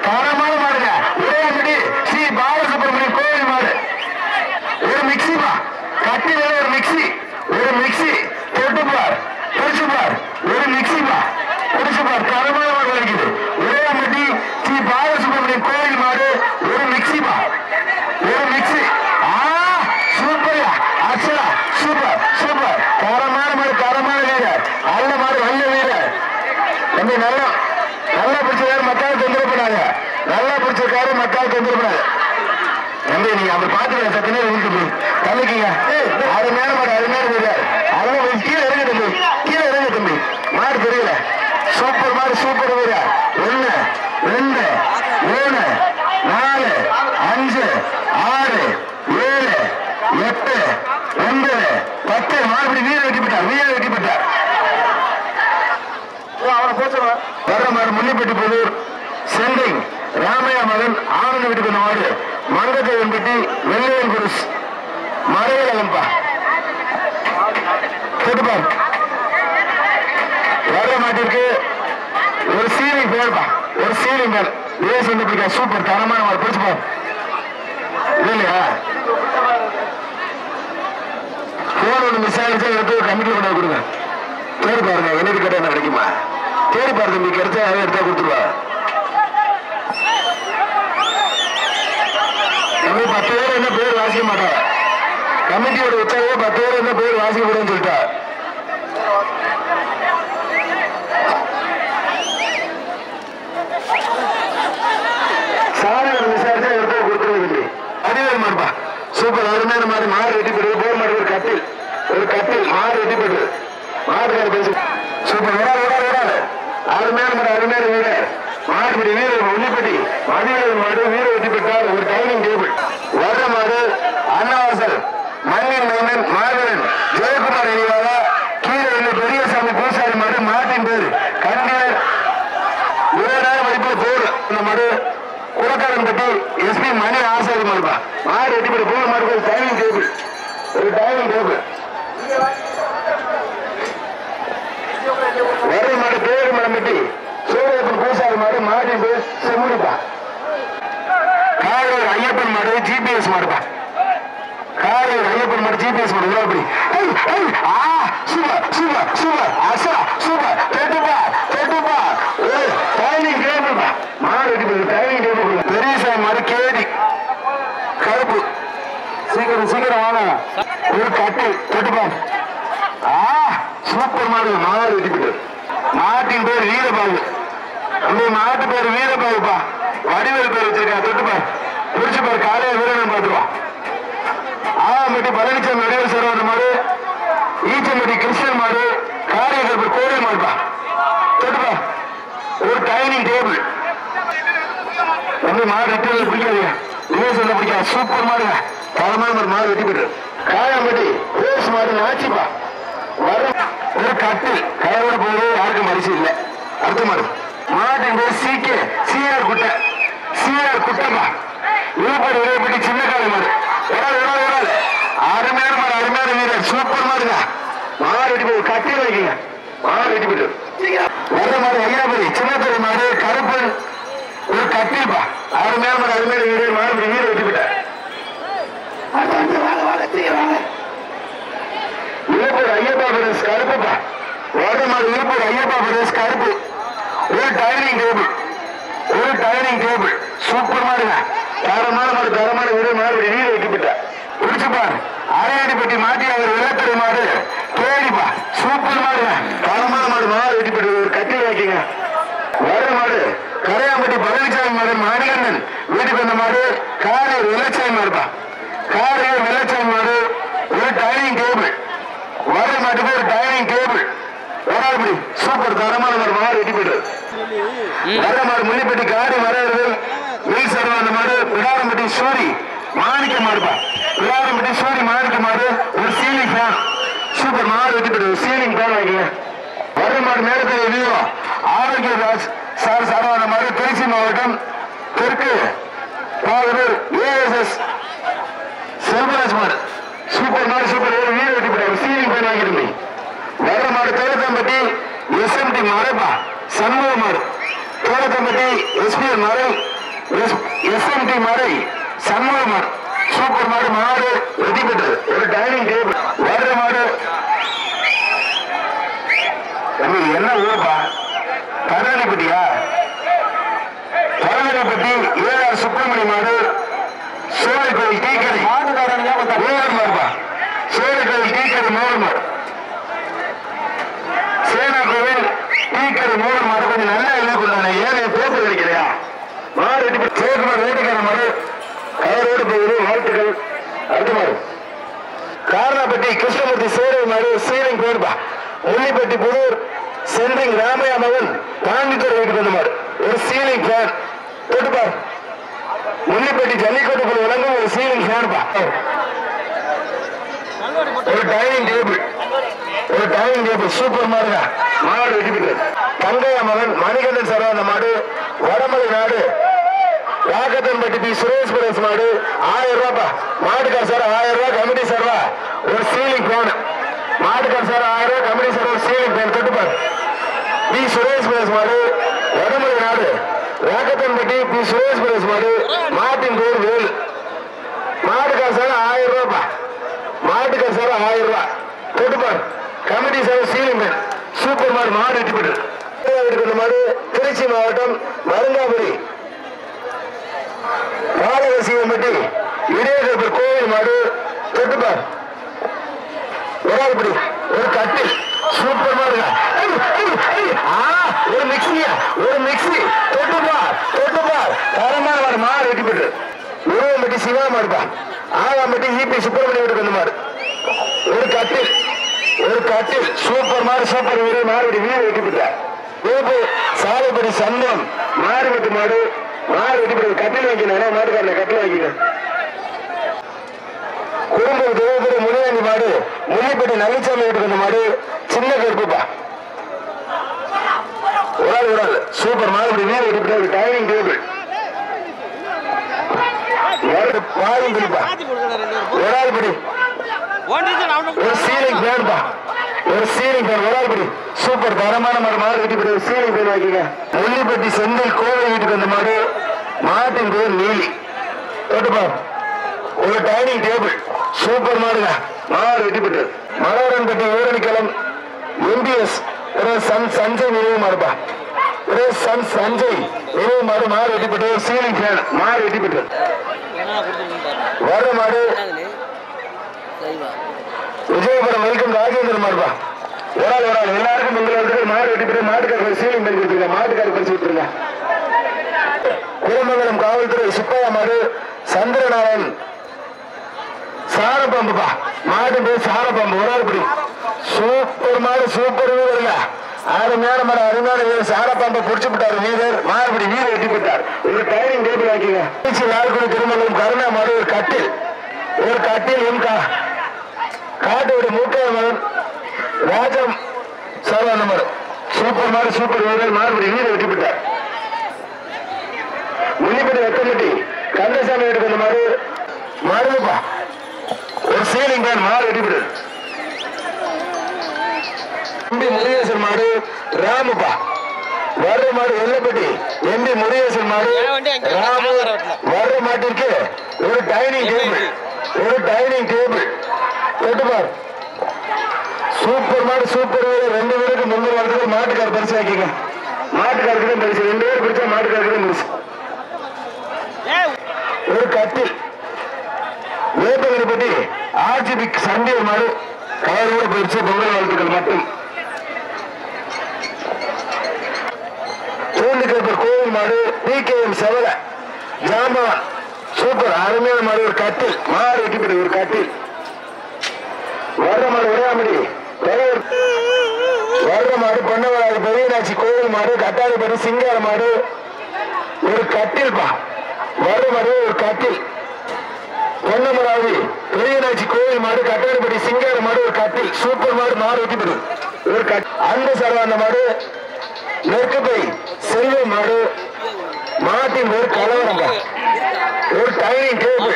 தரமான மாடுங்க உரையாம்படி ஸ்ரீ பாலசுப்ரமணியன் கோவில் மாடு ஒரு மிக்சிப்பா கட்டில ஒரு மிக்சி தொட்டுப்பார் பிடிச்சுப்பார் ஒரு மிக்சிப்பா பிடிச்சுப்பார் தரமான மாடு கிடைக்குது உரையாம்பட்டி ஸ்ரீ பாலசுப்ரமணியன் கோவில் மாடு ஒரு மிக்சிப்பா சூப்பர்யா அச்சலா சூப்பர் தரமான வீரர் நல்ல வீரர் தம்பி நல்லா பிடிச்சிருக்காரு மக்கள் தொந்தரவு பண்ணாங்க தம்பி நீங்க அப்படி பாத்துக்க சத்தினே இருக்கு தம்பிக்குங்க அருமையான வீரர் அதெல்லாம் கீழே இறங்க தம்பி மாடு தெரியல சூப்பர் வீரர் 1 2 3 4 5 6 7 8 9 10 மாடு வீரர் வெட்டிப்பட்டார் அவனை போச்சுவா வர்ற மாடு முன்னிப்பட்டி புதூர் சென்றிங் ராமையா மகன் ஆனந்த வீட்டுக்கு மாடு மங்கத்தேவன்பட்டி வெள்ளையன் குருஸ் மறையலம்பா தொட்டுப்பார் வர்ற மாட்டிற்கு ஒரு சீலிங் பேர்பா ஏசு வந்து சூப்பர் தரமான மாடு பிடிச்சுப்பார் இல்லையா போன் ஒன்று மிஸ் ஆகிடுச்சா எடுத்து கமிட்டி கொண்டு கொடுங்க தேடி பாருங்க என்னது கேட்டா என்ன கிடைக்குமா தேடி பாரு தம்பி கிடைச்சா எடுத்தா கொடுத்துருவா தம்பி 10 பேர் என்ன பேர் வாசிக்க மாட்டாங்க கமிட்டியோட உற்சாகவே 10 பேர் என்ன பேர் வாசிக்க கூடாதுன்னு சொல்லிட்டா சாலைகள் விசாரிச்சா எடுத்து கொடுத்துருவது தம்பி அதிவேல் மாடுப்பா சூப்பர் அருமையான மாடு வெட்டிப்படு போர் மாடு ஒரு கட்டில் மாடு வெட்டிப்படு மாடு பேசு சூப்பர் ஓடாது அருமையான வீரர் மாடுபடி வீரர் உள்ளிப்பட்டி மதியம் மாடு வீர வெட்டிப்பட்டார் ஒரு டைனிங் டேபிள் வர்ற மாடு அண்ணாவாசல் மண்ணின் மைனன் மாவீரன் ஜெயக்குமார் எரிவாக கீழே உள்ள பெரியசாமி பூசாரி மாடு மாட்டின் பேர் கண்டியர் 20,000 மதிப்பில் போர் இந்த மாடு குளக்காரன்பட்டி எஸ்பி மணி ஆசாரி மாடுப்பா மாடு வெட்டிப்படி போர் மாடு ஒரு டைனிங் டேபிள் வரை மாடு பேரு மடம்பட்டி சூரியப்பன் பூசாரி மாடு மாட்டின் பேர் செம்முடிப்பா காலையூர் ஐயப்பன் மாடு ஜிபிஎஸ் மாடுப்பா காலையூர் ஐயப்பன் மாடு ஜிபிஎஸ் மாடு உருவாப்படி சூப்பர் அசா சூப்பர் தொட்டுப்பா டைனிங் டேபிள்ப்பா மாடு வெட்டி டைனிங் டேபிள் பெரியசாமி மாடு கேடி கருப்பு சீக்கிரம் வாங்க ஒரு கட்டு தொட்டுப்பா சூப்பர் மாடு வெட்டிப்பிட்டு மாட்டின் பேர் வீரபாகு அந்த மாட்டு பேர் வீரபாகுப்பா வடிவேல் பேர் வச்சிருக்கா தொட்டுப்பார் புடிச்சு பேர் காலையில வீரன் பார்த்துருவா ஆம்பட்டி பழனிசாமி வடிவேல் சரவண மாடு ஈச்சம்பட்டி கிருஷ்ணன் மாடு காரியகர்பர் கோவில் மாடுப்பா தொட்டுப்பா ஒரு டைனிங் டேபிள். மாடு ரிட்டர்ன் பிடிக்காதுங்க, சொல்ல பிடிக்காது. சூப்பர் மாடுங்க, தரமான ஒரு மாடு வெட்டி போட்டு. காயாம்பட்டி ரோஸ் மாடு நாச்சிப்பா. ஒரு கட்டு கரையோட போது யாருக்கும் மரிசி இல்லை. அடுத்த மாடு மாட்டின் பேர் சிஆர் குட்டை. சிஆர் குட்டைப்பா. விழுப்புரம் விளையாட்டு சின்ன காலை மாடு. அருமையான மாடு, அருமையான வீரர், சூப்பர் மாடுங்க. மாடு வெட்டி போய் கட்டி வைக்கீங்க, மாடு வெட்டி போட்டு. வர மாடு ஐயாபதி சின்னத்துறை மாடு கருப்பன் ஒரு கட்டில்பா. அருமையான மாடு, அருமையான வீரர், மாடு வீர வெட்டி போட்டார். விழுப்புரம் ஐயப்பா பிரதேஷ் கருப்புப்பா. வர மாடு விழுப்புரம் ஐயப்பா பிரதேஷ் கருப்பு. ஒரு டைனிங் டேபிள், ஒரு டைனிங் டேபிள், சூப்பர் மாடுங்க. தரமான மாடு, தரமான வீரர், மாடு வீர வெட்டி போட்டார். பிடிச்சுப்பார் அரையாடிப்பட்டி மாட்டி அவர் விளையாட்டுறை மாடு கேடிப்பா. சூப்பர் மாடுங்க, தரமான மாடு, மாடு வெட்டி போட்டு. ஒரு கட்டில் வைக்கீங்க. வர மாடு கரையாம்பட்டி பழனிசாமி மாடு மாணிகண்ணன் வீட்டுக்கு வந்த மாடு காரையூர் வெள்ளச்சாமி மாடுப்பா. காரையூர் வெள்ளச்சாமி மாடு ஒரு டைனிங் டேபிள். வர மாட்டுக்கு ஒரு டைனிங் டேபிள். வராபடி சூப்பர் தரமான மாடு, மாடு வெட்டி போட்டு. வர மாடு முள்ளிப்பட்டி காடி வரவர்கள் மீல் சர்வான மாடு பிடாரம்பட்டி சூரி மாணிக்க மாடுப்பா. பிடாரம்பட்டி சூரி மாணிக்க மாடு ஒரு சீலிங் ஃபேன். சூப்பர் மாடு வெட்டி போட்டு. சீலிங் ஃபேன் வாங்கிங்க. வர மாடு மேலத்தில் எதுவும் ஆரோக்கியராஜ் சார் சரவான மாடு திருச்சி மாவட்டம் தெற்கு பாகூர் ஏஎஸ்எஸ் செல்வராஜ் மாடு. சூப்பர் மாடு, சூப்பர் வீர வெட்டி போட்டு. சீலிங் ஃபேன் வாங்கிட்டு. வர மாடு தோலத்தம்பட்டி எஸ்எம்டி மறைப்பா. சண்முக மாடு தோலத்தம்பட்டி எஸ்பிஎல் மறை எஸ்எம்டி மறை சண்முக மாடு. சூப்பர் மாடு, மாடு வெட்டி பெற்றது. ஒரு டைனிங் டேபிள். வர்ற மாடு என்ன ஊருப்பா? கருணாநிதிப்பட்டியா? கருணாநிதிப்பட்டி ஏஆர் சுப்பிரமணிய மாடு சோழ கோயில் டீக்கடை மூவர் மாடுப்பா. சோழ கோயில் டீக்கடை மூவர் மாடு. சேனா கோவில் டீக்கடை மூவர் மாடு. கொஞ்சம் நல்லா இல்லை கொண்டாங்க. ஏன் பேச கிடைக்கலையா? மாடு வெட்டி சேகுமார் வேட்டைக்கார மாடு கயரோடு போகுது. வாழ்த்துக்கள். அடுத்த மாடு காரணப்பட்டி கிருஷ்ணமூர்த்தி சேரை மாடு சீலிங் போடுப்பா. முள்ளிப்பட்டி புதூர் சென்றிங் ராமையா மகன் பாண்டித்துறை வீட்டுக்கு வந்த மாடு ஒரு சீலிங் ஃபேன் போட்டுப்பார். முள்ளிப்பட்டி ஜல்லிக்கட்டுக்குள் விளங்கும் ஒரு சீலிங் ஃபேன்ப்பா. ஒரு டைனிங் டேபிள், ஒரு டைனிங் டேபிள். சூப்பர் மாடுங்க, மாடு வெட்டி போட்டு. தங்கையா மகன் மணிகண்டன் சரவான மாடு வடமலை நாடு ராகத்தன்பட்டி பி சுரேஷ் பிரதேஷ் மாடு 1000 ரூபாப்பா. மாட்டுக்கார் சார் 1000 ரூபாய், கமிட்டி சார்வா ஒரு சீலிங் ஃபேன். மாட்டுக்கார் சார் 1000 ரூபாய், கமிட்டி சார் ஒரு சீலிங் ஃபேன் தொட்டுப்பார். பி சுரேஷ் பிரதேஷ் மாடு வடமலை நாடு ராகத்தன்பட்டி பி சுரேஷ் பிரதேஷ் மாடு மாட்டின் பேர் வேலு. மாட்டுக்கார் சார் 1000 ரூபாப்பா. மாட்டுக்கார் சார் 1000 ரூபாய் தொட்டுப்பார். Committee sir ceiling fan. Super மாடு, மாடு வெட்டி போட்டு. மாடு திருச்சி மாவட்டம் மருங்காபுரி பாலகசியம்பட்டி இடையகப்பர் கோவில் மாடு தொட்டுப்பார். ஒராள்படி ஒரு கட்டில். சூப்பர் மாடுங்க. ஒரு மிக்சியா, ஒரு மிக்சி தொட்டுப்பார், தொட்டுப்பார். தரமான மாடு, மாடு வெட்டி போட்டு. உருவம்பட்டி சிவா மாடுப்பா. ஆகாம்பட்டி இபி சுப்பிரமணிய வீட்டுக்கு வந்த மாடு ஒரு கட்டில், ஒரு கட்டில். சூப்பர் மாடு, சூப்பர் வீரர், மாடு வீர வெட்டி போட்டார். சாலைப்படி சந்தம் மாடு வெட்டி மாடு, மாடு வெட்டி போட்டு. கட்டில் வைக்கணும், மாட்டுக்காரல கட்டில் வைக்கணும். குடும்ப தேவபுரி முனியாண்டி மாடு முனிப்பட்டி நகைச்சாமி வீட்டுக்கு வந்த மாடு சின்ன கருப்புப்பா. ஒரு ஆள் சூப்பர் மாடு வீர வெட்டி போட்டு. ஒரு டைனிங் டேபிள் பாயும் பிடிப்பா. ஒரு ஆள் படி ஒரு சீலிங் ஃபேன்பா. ஒரு சீலிங் ஃபேன். ஒரு ஆள் படி சூப்பர் தரமான மாடு, மாடு வெட்டி போட்டு. சீலிங் ஃபேன் வாங்கிக்க. முள்ளிப்பட்டி செந்தில் கோவில் வீட்டுக்கு வந்த மாடு மாட்டின் பேர் நீலி தொட்டுப்பார். ஒரு டைனிங் டேபிள். சூப்பர் மாடுங்க, மாடு வெட்டி போட்டு. மனோரன்பட்டி ஊரணிக்கலம் எம்பிஎஸ் சஞ்சய் நினைவு மாடுப்பா. சஞ்சய் நினைவு மாடு, மாடு வெட்டி போட்டு. சீலிங் ஃபேன், மாடு வெட்டி போட்டு. வர மாடு விஜயபுரம் வெல்கம் ராஜேந்திரன் மாடுப்பா. ஒரு ஆள் எல்லாருக்கும் உங்களை மாடு வெட்டி போட்டு. மாட்டுக்கார சீலிங் பண்ணி கொடுத்துருங்க, மாட்டுக்கார பரிசு கொடுத்துருங்க. குலமங்கலம் காவல்துறை சுப்பையா மாடு சந்திரநாராயண் சாரப்பம்புப்பா. மாடு பேர் சாரப்பம்பு. ஒரு ஆள் படி சூப்பர் மாடு, சூப்பர் வீரருங்க, அருமையான மர அருமையான வீரர் சாரப்பாம்பை புடிச்சு விட்டார் வீரர் மாறுபடி வீரர் வெட்டி விட்டார். ஒரு டைரிங் டேபிள் ஆக்கிங்க. லால்குடி திருமணம் கருணா மாடு ஒரு கட்டில் எம்கா காட்டோட மூட்டை மகன் ராஜம் சரவண மரு சூப்பர் மாடு சூப்பர் வீரர் மாறுபடி வீரர் வெட்டி விட்டார். முள்ளிப்பட்டி வெத்தமட்டி கந்தசாமி எடுக்கிற மாடு மாடுப்பா ஒரு சீலிங் தான் மாடு வெட்டி விட்டார். முருகேசன் மாடு ராமுப்பா வர்ற மாடு வெள்ளப்பட்டி எம்பி முருகேசன் மாடு ராமு வர்ற மாட்டிற்கு ஒரு டைனிங் டேபிள் கேட்டுப்பார். சூப்பர் மாடு சூப்பர் வீரர் 2 பேருக்கு முன்பு வரதுக்கு மாட்டுக்கார பரிசு ஆக்கிங்க. மாட்டுக்காருக்கு தான் பரிசு 2 பேர் பிடிச்சா மாட்டுக்காருக்கு தான் பரிசு. ஒரு கட்டில் வேப்பகரிப்பட்டி ஆர்ஜிபி சண்டே மாடு கவரோடு போயிடுச்சு. பொங்கல் வாழ்த்துக்கள் மட்டும். தூண்டுக்கேப்பர் கோவில் மாடு PKM செவல ஜாம்பவான் சூப்பர் அருமையான மாடு ஒரு கட்டில் மாடு வெட்டி ஒரு கட்டில். வர்ற மாடு உடையாமடி வர்ற மாடு பொன்னவராது பெரியநாச்சி கோவில் மாடு கட்டாளிப்படி சிங்கார மாடு ஒரு கட்டில் பா. வர்ற மாடு ஒரு கட்டில் பொன்னமராவதி பெரியநாச்சி கோவில் மாடு கட்டாளிப்படி சிங்கார மாடு ஒரு கட்டில் சூப்பர் மாடு மாடு வெட்டி ஒரு அந்த சரவான மாடு நெற்கப்பை செல்வ மாடு மாட்டின் ஒரு கலவரம் ஒரு டைனிங் டேபிள்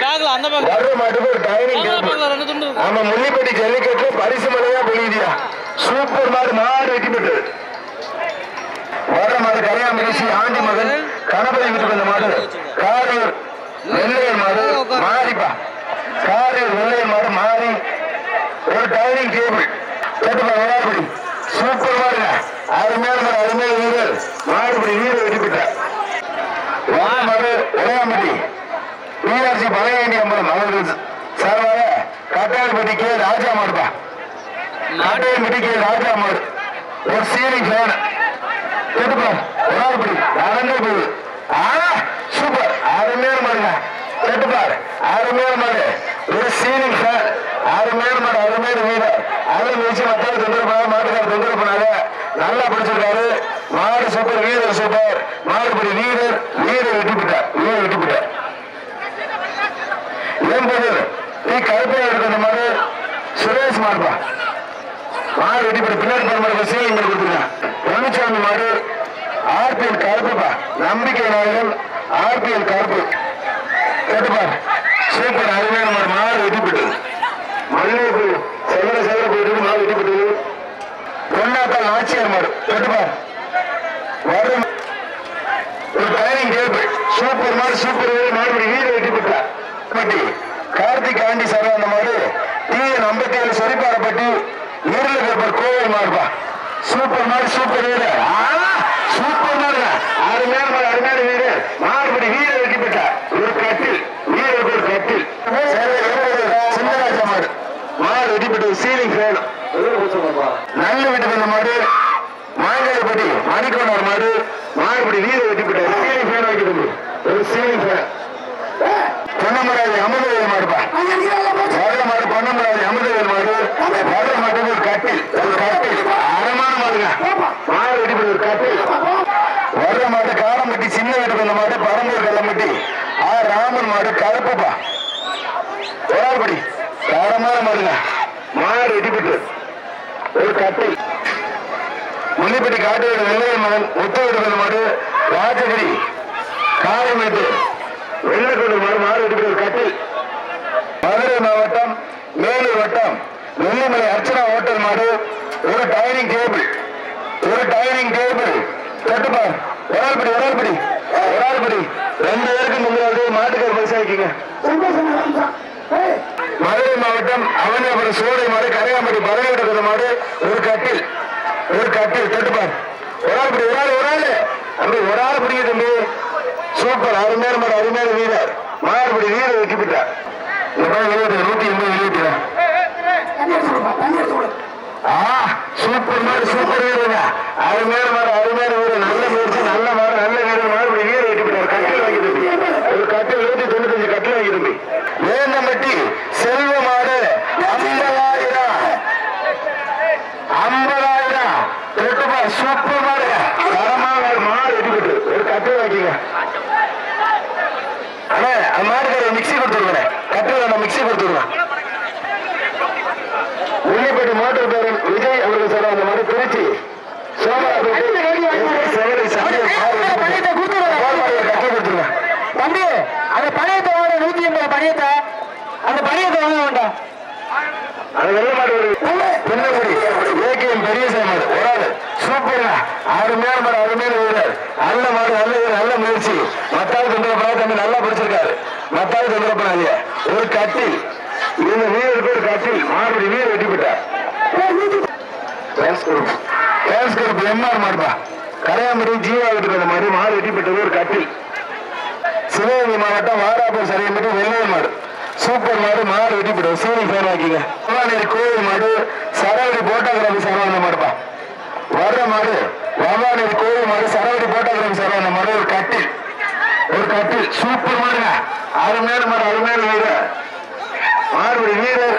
வர்ற மாட்டுக்கு ஒரு டைனிங் டேபிள். ஆமா முள்ளிப்பட்டி ஜல்லிக்கட்டு பரிசு மலையா பொழியுதியா சூப்பர் மாடு வெட்டி பெற்று வர்ற மாடு கரையாம்பரிசி ஆண்டி மகன் கணபதி வீட்டுக்கு வந்த மாடு காரூர் வெள்ளையர் மாடு மாறிப்பா காரூர் வெள்ளையர் மாடு மாறி ஒரு டைனிங் டேபிள் கேட்டுப்பா விளையாடுபடி சூப்பர் மாடுங்க அருமையான வீரர் மாடுபடி வீரர் வெட்டி பெற்றார். மாடு உடையாம்பட்டி PRC பழைய அம்பலம் அவர்கள் சார்பாக கட்டாயப்பட்டி கே ராஜா மாடுப்பா கட்டாயப்பட்டி கே ராஜா மாடு ஒரு சீலிங் ஃபேன் கேட்டுப்பா உடையாம்பட்டி நடந்தே போகுது. சூப்பர் அருமையான மாடுங்க கேட்டுப்பார் அருமையான மாடு ஒரு சீலிங் ஃபேன் அருமையான மாடு அருமையான வீரர் அதில் வச்சு மக்கள் தொந்தரவு மாட்டுக்கார தொந்தரவு பண்ணாங்க நல்லா பிடிச்சிருக்காரு மாடு சூப்பர் வீரர் சூப்பர் மாடுபடி வீரர் வெட்டி விட்டார். கருப்பையா இருக்கிற மாதிரி சுரேஷ் மாடுப்பா மாடு வெட்டி போட்டு பின்னாடி போற மாதிரி சீலிங் கொடுத்துருக்கேன். பொன்னுச்சாமி மாடு RPL கருப்புப்பா நம்பிக்கை நாயகன் RPL கருப்பு கேட்டுப்பார் சூப்பர் அருமையான மாடு வெட்டி போட்டு மல்லிகைப்பூ செவர போயிட்டு மாடு வெட்டி போட்டு பொன்னாத்தால் நாச்சியார் மாடு கேட்டுப்பார் வரும் ஒரு டைனிங் டேபிள் சூப்பர் மாடு மாடு வீடு வெட்டி போட்டார். கார்த்திக் ஆண்டி சரவண மாடு TN 57 சொரிப்பாரப்பட்டி இருளகப்பர் கோவில் மாடுப்பா சூப்பர் மாடு சூப்பர் வீரர் சூப்பர் மாடு அருமையான வீரர் மாடுபடி வீரர் வெட்டி போட்டார். ஒரு கட்டில் வீரருக்கு ஒரு கட்டில் சின்னராஜா மாடு வெட்டி போட்டு சீலிங் ஃபேன் நல்ல வீட்டு வந்த மாடு மாங்காயப்பட்டி மணிக்கோணர் மாடுபடி வீரர் வெட்டி போட்டார். சீலிங் ஃபேன் வைக்கிறது ஒரு சீலிங் ஃபேன் பொன்னமராதி அமிர்தவேல் மாடுப்பா வர்ற மாடு பொன்னமராதி அமிர்தவேல் மாடு வர்ற மாட்டுக்கு ஒரு கட்டில் அறமான மாடுங்க மாடு வெட்டி போட்டு ஒரு கட்டில் வர்ற மாடு காலம்பட்டி சின்ன வீட்டு வந்த மாடு பரம்பூர் கல்லம்பட்டி ராமன் மாடு கருப்புப்பா ஒராள்படி தரமான மாடுங்க மாடு வெட்டி போட்டு ஒரு கட்டில் முள்ளிப்பட்டி காட்டு வெள்ளையர் மகன் ஒத்த மாடு ராஜகிரி காயமேட்டு வெள்ளக்கோடு மாடு வெட்டி ஒரு கட்டில் மதுரை மாவட்டம் மேலூர் வட்டம் வெள்ளிமலை அர்ச்சனா ஹோட்டல் மாடு ஒரு டைனிங் டேபிள் கட்டுப்பார் ஒராள்படி 2 பேருக்கு முன்னாடி மாட்டுக்கார பரிசு ஆக்கிங்க. மதுரை மாவட்டம் அவனியாபுரம் சோலை மாடு கரையாம்பட்டி பதவியிட மாடு ஒரு கட்டில் கட்டுப்பார் ஒராள்படி அப்படி ஒரு ஆள் பிடிக்க தம்பி சூப்பர் அருமையான வீரர் மாறுபடி வீரர் வெட்டி விட்டார். 180 சூப்பர் மாடு சூப்பர் வீரங்க அருமையான வீரர் நல்ல முயற்சி நல்ல வீரர் மாறுபடி வீரர் வெட்டி விட்டார். கட்டில் வாங்கி தம்பி ஒரு கட்டில் 195 கட்டில் வாங்கி தம்பி வேந்தம்பட்டி செல்வ மாடு 50,000 கட்டுப்பா ஆக்கிங்க. அண்ணா அந்த மாட்டுக்கார மிக்சி கொடுத்துருக்கேன், கட்டில மிக்சி கொடுத்துருவேன். உள்ளிப்பட்டி மோட்டர் பேரன் விஜய் அவர்கள் சொல்ற அந்த மாதிரி திருச்சி சோமா
தம்பி அந்த பணியத்தை வாங்க 180 பணியத்தை அந்த பணியத்தை வாங்க வேண்டாம்.
அது வெள்ள மாடு பின்னபடி ஏகேஎம் பெரியசாமி மாடு ஒரு ஆளு சூப்பர் அருமையான மாடு, அருமையான வீரர், நல்ல மாடு, நல்ல வீரர், நல்ல முயற்சி. மத்தாள் தொந்தரப்பா தம்பி நல்லா பிடிச்சிருக்காரு. மத்தாள் தொந்தரப்படாதீங்க. ஒரு கட்டில் இந்த வீரருக்கு ஒரு கட்டில் மாடு வீரர் வெட்டி போட்டார். எம்ஆர் மாடுப்பா கரையாம்படி ஜீவா வீட்டுக்கு அந்த மாதிரி மாடு வெட்டி போட்டது ஒரு கட்டில். சிவகங்கை மாவட்டம் வாராப்பூர் சரியம்பட்டி வெள்ளைய மாடு சூப்பர் மாடு, மாடு வெட்டி போடுவோம். சீனி ஃபேன் ஆக்கிங்க. கோவில் மாடு சரவடி போட்டாகிராமி சரவண மாடுப்பா. வர்ற மாடு வவானேரி கோவில் மாடு சரவடி போட்டாகிராமி சரவண மாடு ஒரு கட்டில், ஒரு கட்டில் சூப்பர் மாடுங்க. அருமையான மாடு, அருமையான வீரர், மாடுடைய வீரர்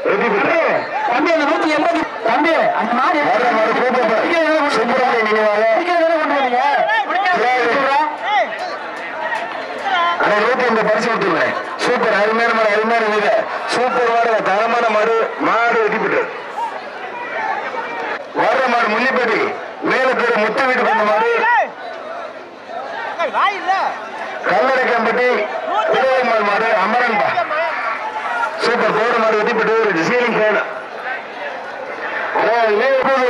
வெட்டி போட்டார்.
தம்பி அந்த 180 தம்பி அந்த மாடு
வர்ற மாடு சூப்பர் நீங்க ஆனா 180 பரிசு கொடுத்துருவேன். சூப்பர் அருமையான மாடு, அருமையான வீரர், சூப்பர் மாடு, தரமான மாடு, மாடு வெட்டிப்பட்டு. வர்ற மாடு முள்ளிப்பட்டி மேலத்தூர் முத்து வீட்டு பண்ண மாடு கல்லடைக்கம்பட்டி திருவள்ளுவர் மாடு அமரன்பா சூப்பர் போடு மாடு வெட்டிப்பட்டு. சீலிங் ஃபேன்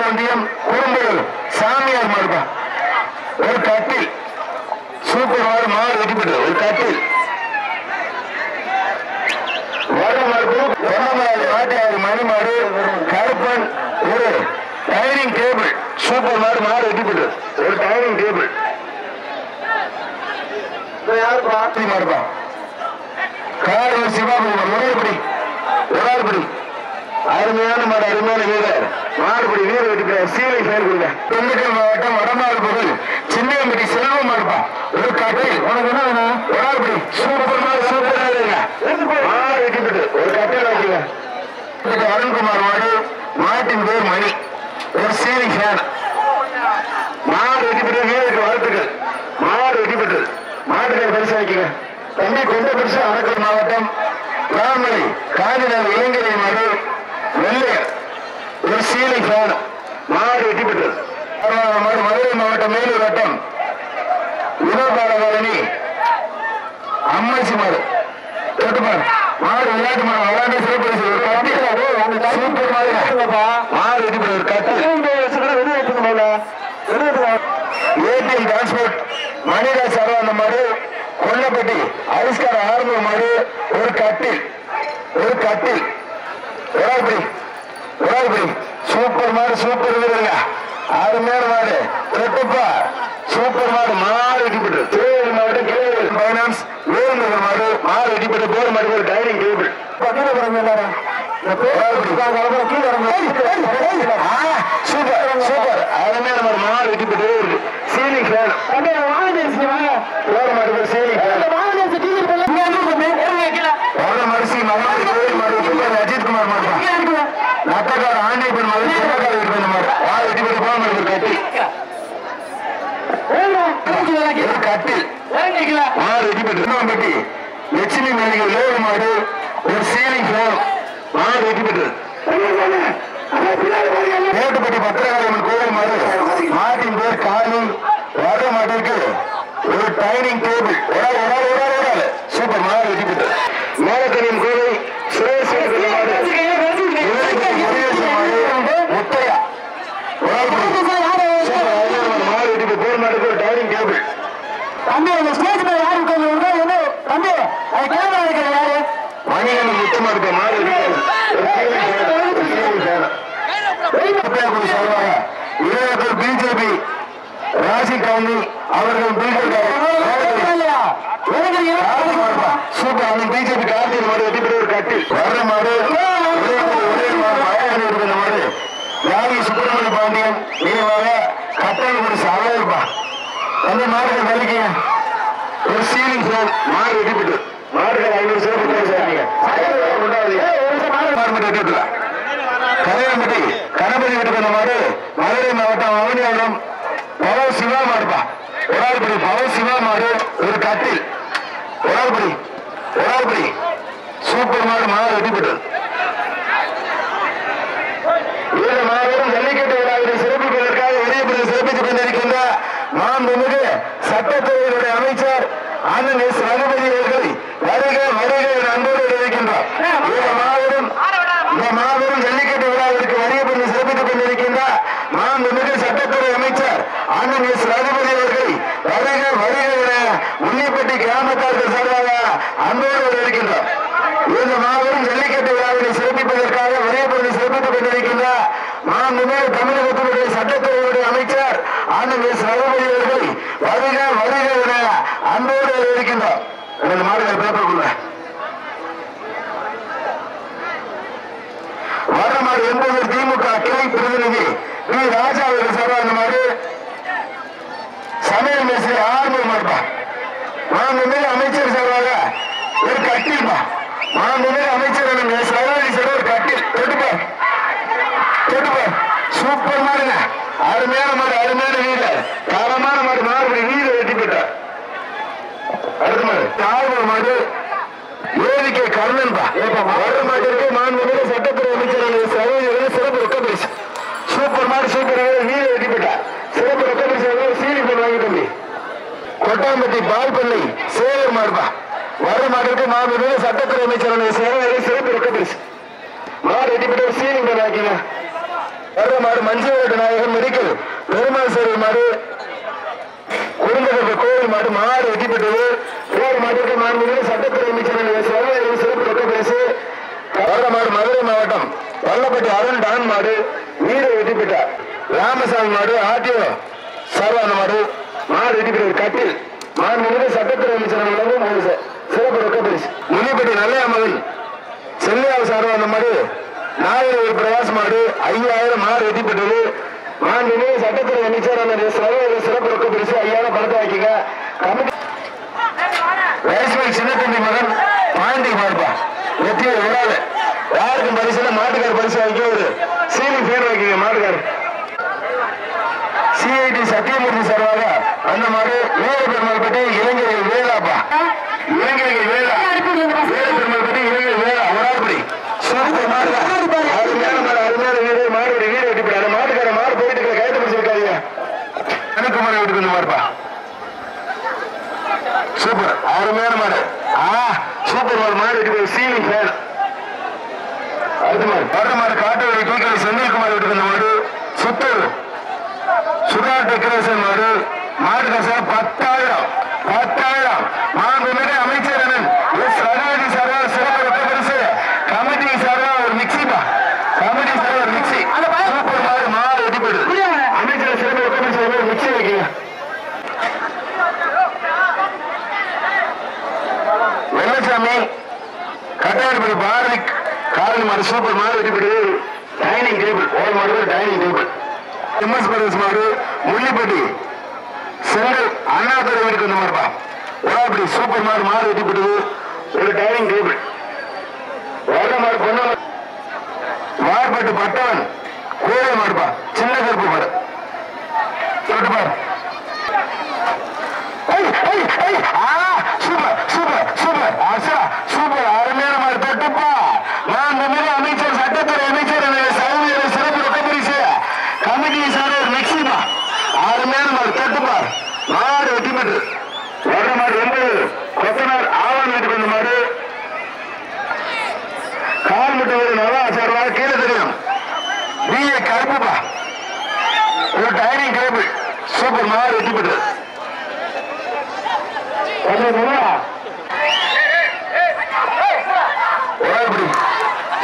வண்டியம் குறும்பல் சாமியார் மாடுப்பா ஒரு கட்டில் சூப்பர் மாடு, மாடு வெட்டிப்பட்டு ஒரு கட்டில். மாட்டியாறு மணி மாடு கருப்பன் ஒரு டைனிங் டேபிள் சூப்பர் மாடு, மாடு வெட்டிப்பட்டு ஒரு டைனிங் டேபிள். மாடுப்பா காடு சிவாபுரி முறையப்படி ஒரு ஆறுபடி அருமையான மாடு, அருமையான வீரர், மாடுபடி வீரர் வெட்டிப்பட்டு. சீலை செயல் கொடுங்க. திண்டுக்கல் மாவட்டம் வடமாடு பகுதி சின்னையம்பட்டி செல்வம் மாடுப்பா ஒரு கட்டில் உனக்கு என்ன வேணும்? ஒரு ஆறுபடி சூப்பர் மாடு, சூப்பர் மாடு வெட்டிப்பட்டு ஒரு கட்டில் வாங்கிங்க. அருண்குமார் மாடு, மாட்டின் பேர் மணி, ஒரு சீனி ஃபேன், மாடு வெட்டிப்பட்டு. வீரருக்கு வாழ்த்துக்கள், மாடு வெட்டிப்பட்டு. மாட்டுக்கார பரிசு வாங்கிங்க. தம்பி கொண்ட பரிசு அரக்கல் மாவட்டம் ராமலை காஞ்சிநகர் இளைஞரை மாடு வெள்ளையர் ஒரு சீலை ஃபேன், மாடு வெட்டிப்பட்டு. மாடு மதுரை மாவட்டம் மேலூர் வட்டம் வினோபாலகாரணி அம்மாச்சி மாடு தொட்டுப்பாடு மாடு விளையாட்டு மாடு விளையாட்டு சிறப்பு சூப்பர் மாடு, மாடு வெட்டிப்பட்டு ஒரு கட்டு. ஏடிஎம் டிரான்ஸ்போர்ட் மணிராஜ் சரவண மாடு கொல்லப்பட்டி அரிஸ்கார ஆரம்ப மாடு ஒரு கட்டில், ஒரு கட்டில் ஒரு சூப்பர் மாடு, சூப்பர் வீரருங்க, அருமையான மாடு தொட்டுப்பா சூப்பர் மாடு, மாடு வெட்டிப்பட்டு. திருவள்ளூர் மாவட்டம் கிளைகள் பைனான்ஸ் வேலுநகர் மாடு, மாடு வெட்டிப்பட்டு. போர் மாடு ஒரு டைனிங் டேபிள் சூப்பர் சூப்பர் அருமையான மாடு, மாடு வெட்டிப்பட்டு. சீலிங் ஃபேன் போர் மாடு ஒரு சீலிங் ஃபேன் மரிசி மகன் கோயில் மாடு அஜித் குமார் மாடு நத்தக்கார ஆண்டியப்பன் மாடு சிவகார மாடு மாடு வெட்டிப்பட்டு. போர் மாடு ஒரு கட்டி கட்டில் மாடு வெட்டிப்பட்டு. லட்சுமி மேலிகள் லோடு மாடு ஒரு சீலிங் ஃபேன், மாடு வெட்டிப்பட்டு. மேட்டுப்பட்டி பத்திரகாளியம்மன் கோவில் மாடு மாட்டின் பேர் காலி. வர மாட்டிற்கு ஒரு டைனிங் டேபிள் சூப்பர் மாடு வெட்டிப்பட்டு. மேலக்கணியம் கோவை சுரேஷ் முத்தையா மாடு வெட்டிப்பட்டு. போர் மாட்டுக்கு ஒரு டைனிங் டேபிள். மணிகண்டன் முத்தமா இருக்க மாடு பிஜேபி ராசி கவுனி அவர்கள் சூப்பர் அவன் பிஜேபி கார்த்திகை மாடு வெட்டிப்பட்டு ஒரு கட்டில். வர்ற மாடு மாடு யாகி சுப்பிரமணிய பாண்டியன் நினைவாக கட்டாய ஒரு சவால்பா அந்த மாடுகள் வலிக்கீங்க. ஒரு சீலிங் ஃபேன், மாடு வெட்டிப்பட்டு. மாடுகள் 500 சிறப்பு கரையாம்பட்டி கணபதி வீட்டுக்கு வந்த மாடு மதுரை மாவட்டம் அவனியாளம் பல சிவா மாடுப்பா ஒரு ஆள் படி பவர் சிவா மாடு ஒரு கட்டில் ஒரு ஆள் படி சூப்பர் மாடு வெற்றி பெற்றது. இந்த மாபெரும் ஜல்லிக்கட்டு விழாவினை சிறப்பிப்பதற்காக வெளியே சிறப்பித்துக் கொண்டிருக்கின்ற மாண்புமிகு சட்டத்துறையினுடைய அமைச்சர் அண்ணன் எஸ் ரகுபதி அவர்களை வருக என அன்போடு இருக்கின்றார். இந்த மாபெரும் ஜல்லிக்கட்டு விழாவிற்கு வெளியே சிறப்பித்துக் கொண்டிருக்கின்ற மாண்புமிகு சட்டத்துறை அமைச்சர் அண்ணன் எஸ் ரகுபதி அவர்களை வருக என முன்னிப்பட்டி கிராமத்தார்கள் சார்பாக அன்போடு இருக்கின்றார். இந்த மாபெரும் ஜல்லிக்கட்டு விழாவினை சிறப்பிப்பதற்காக வெளியே சிறப்பித்துக் கொண்டிருக்கின்ற மாண்புமிகு தமிழகத்தினுடைய சட்டத்துறையுடைய அமைச்சர் அண்ணன் எஸ் ரகுபதி அவர்களை வருக என அன்போடு இருக்கின்றார். எனது மாடுகள் பேப்பருக்குள்ள வடமாடு என்பது திமுக கிளை பிரதிநிதி வி ராஜா அவர்கள் சார்பாக மாடு சமையல் மேஸ்திரி ஆர்வம் மாடுப்பா. மாண்புமிகு அமைச்சர் சார்பாக ஒரு கட்டில்பா. மாண்புமிகு அமைச்சர் ஒரு கட்டில் தொட்டுப்பார் சூப்பர் மாடுங்க. அருமையான வீரர் தரமான மாடு வீரர் வெற்றி பெற்றார். அடுத்த மாடு தாழ்வு மாடு ஏவிகே கர்ணன்பா. வர மாட்டிற்கு மாண்புமிகு சட்டத்துறை அமைச்சர் சிறப்பு ரொக்க பரிசு. சூப்பர் மாடு சூப்பர் வீரர் வெற்றி பெற்றார். சிறப்பு ரொக்க பரிசு சீனி போய் வாங்கி தம்பி. கொட்டாம்பட்டி பால்பள்ளி சேவர் மாடுபா. வர மாட்டிற்கு மாண்புமிகு சட்டத்துறை அமைச்சர் சிறப்பு ரொக்க பரிசு. மாடு வெற்றி பெற்ற சீனி போய் வாங்கிங்க. வர மாடு மஞ்சள் நாயகன் மெடிக்கல் பெருமாள் சேவை மாடு குடும்ப கோவில் மாடு வெற்றி பெற்றது. வேறு மாட்டிற்கு மாண்புமிகு சட்டத்துறை அமைச்சர் சிறப்பு ரொக்க பரிசு. வர மாடு மதுரை மாவட்டம் வல்லப்பட்டி அருண் டான் மாடு வீர வெற்றி பெற்றார். ராமசாமி மாடு ஆர்டிஓ சர்வான மாடு வெற்றி பெற்ற கட்டில் மாண்புமிகு சட்டத்துறை அமைச்சர் சிறப்பு ரொக்க பரிசு. முனிப்பட்டி நல்ல மகன் செல்லியாவு சார்பான மாடு நாயர் ஒரு பிரவாஸ் மாடு 5000 மாடு வெற்றி பெற்றது. மாண்புமிகு சட்டத்துறை அமைச்சர் சிறப்பு ரொக்க பரிசு 5000 பணத்தை வாங்கிக்க. சின்னத்தம்பி மகன் பாண்டி மாடுப்பா வெற்றி விடாது. யாருக்கும் பரிசுல மாட்டுக்கார பரிசு வாங்கி ஒரு சீலிங் ஃபேன் வாங்கிக்க. மாட்டுக்கார சிஐடி சத்தியமூர்த்தி சார்பாக அந்த மாடு வீர பெருமாள் பட்டி இளைஞர்கள் வேலாப்பா. இளைஞர்கள் வேலா வீர பெருமாள் பட்டி இளைஞர் வேலா ஒராபடி சூப்பர் மாடு. அருமையான வீரர் மாடு வீர வெட்டி போட மாட்டுக்கார மாடு போயிட்டு கைது பிடிச்சிருக்காங்க. கணக்குமாரி வீட்டுக்கு வந்து மாடுப்பா. சூப்பர் அருமையான மாடு. சூப்பர் மாடு வெட்டி போய் சீலிங் ஃபேன். அடுத்த மாடு வர்ற மாடு காட்டு வழி தூக்கி செந்தில்குமார் வீட்டுக்கு வந்து மாடு சுத்தூர் சுதா டெக்கரேஷன் மாடு காசா 10,000 மாண்புமிகு அமைச்சர் அண்ணன் எஸ் ரகுபதி சார்பாக சிறப்பு ரொக்க பரிசு. கமிட்டி சார்பாக ஒரு மிக்சிப்பா. கமிட்டி சார்பாக ஒரு மிக்சி. சூப்பர் மாடு வெட்டி போயிடுது. அமைச்சர் சிறப்பு ரொக்க பரிசு ஒரு மிக்சி வைக்கீங்க. வெள்ளசாமி கட்டாயப்படி பாரதி காரணி மாடு சூப்பர் மாடு வெட்டி போயிடுது. டைனிங் டேபிள் ஓல் மாடு டைனிங் டேபிள் எம்எஸ் பிரதேஷ் மாடு முள்ளிப்பட்டி செங்கல் அண்ணாதுரை வீட்டுக்கு வந்து மாடுப்பா. ஓராப்படி சூப்பர் மாடு வெட்டி போட்டது ஒரு டைனிங் டேபிள். வர மாடு பொண்ணு மார்பட்டு பட்டவன் கோழை மாடுப்பா. சின்ன கருப்பு மாடு தொட்டுப்பார். சூப்பர் அருமையான மாடு தொட்டுப்பா. மாண்புமிகு அமைச்சர் சட்டத்துறை அமைச்சர் சிறப்பு ரொக்க பரிசு. கமிட்டி சார் ஒரு மிக்சிப்பா. அருமையான மாடு தொட்டுப்பார். மாடு வெட்டி பெற்று வர்ற மாடு என்பது கொத்தனார் ஆவான் வீட்டுக்கு வந்த மாடு. கால் முட்டை ஒரு நல்லா சார்பாக கீழே தெரியும். பிஏ கருப்புப்பா. ஒரு டைனிங் டேபிள் சூப்பர் மாடு வெட்டி பெற்று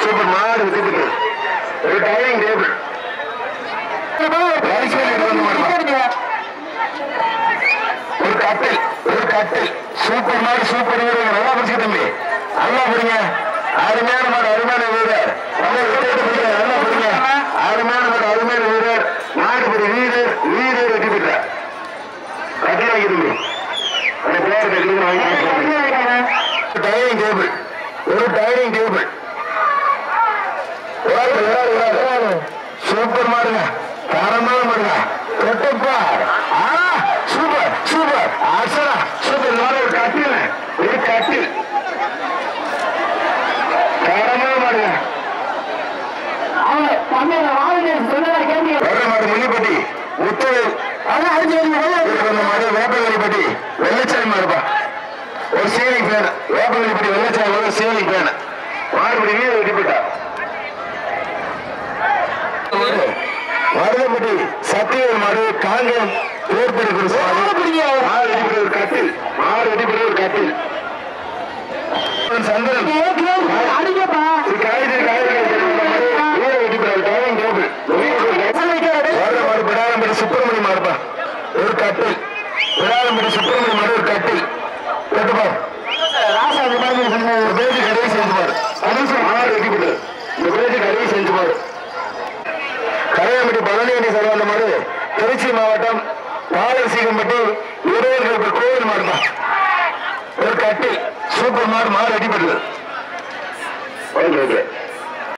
சூப்பர் மாடு வெட்டி பெற்று ஒரு டைனிங் டேபிள். ஒரு கட்டில் சூப்பர் மாடு சூப்பர் வீரர் நல்லா பிடிச்சி தம்பி நல்லா பிடிங்க. அருமையான மாடு அருமையான வீரர் நல்லா பிடிங்க. அருமையான மாடு அருமையான வீரர் மாடுபடி வீரர் வெற்றி பெற்றார். கட்டில் வாங்கி தம்பி அந்த பேர் டைனிங் டேபிள் ஒரு டைனிங் டேபிள். சூப்பர் மாடுங்க தரமான மாடுங்க தொட்டுப்பார். சூப்பர் வேப்பங்குடிப்பட்டி வெள்ளச்சாமி மாடுப்பா ஒரு சீலிங் பேன வேப்பங்குடிப்பட்டி வெள்ளச்சாமி ஒரு சீலிங் பேன மாடுபடி வீர வெட்டிப்பட்டா மருதப்பட்டி சத்தியவேல் மாடு காங்கேயம் ஏற்படுத்தி ஒரு கட்டில் மாடு வெட்டிப்பட்ட ஒரு கட்டில் சந்திரன்
அடிக்கப்பா
சுப்பிரமணியம் மாடுப்பா ஒரு கட்டில் விழாலம்பட்டி சுப்பிரமணியம் மாடு ஒரு கட்டில் கட்டுப்பா ராசா அந்த மாதிரி பேஜி கடையை செஞ்சு பாரு மாடு வெட்டிப்பட்டு இந்த பேஜி கடையை செஞ்சு பாரு கரையாம்பட்டி பழனியணி சரவந்த மாடு திருச்சி மாவட்டம் பாலசீகம்பட்டி இருவர்கள் கோவில் மாடுப்பா ஒரு கட்டில் சூப்பர் மாடு வெட்டிப்பட்டு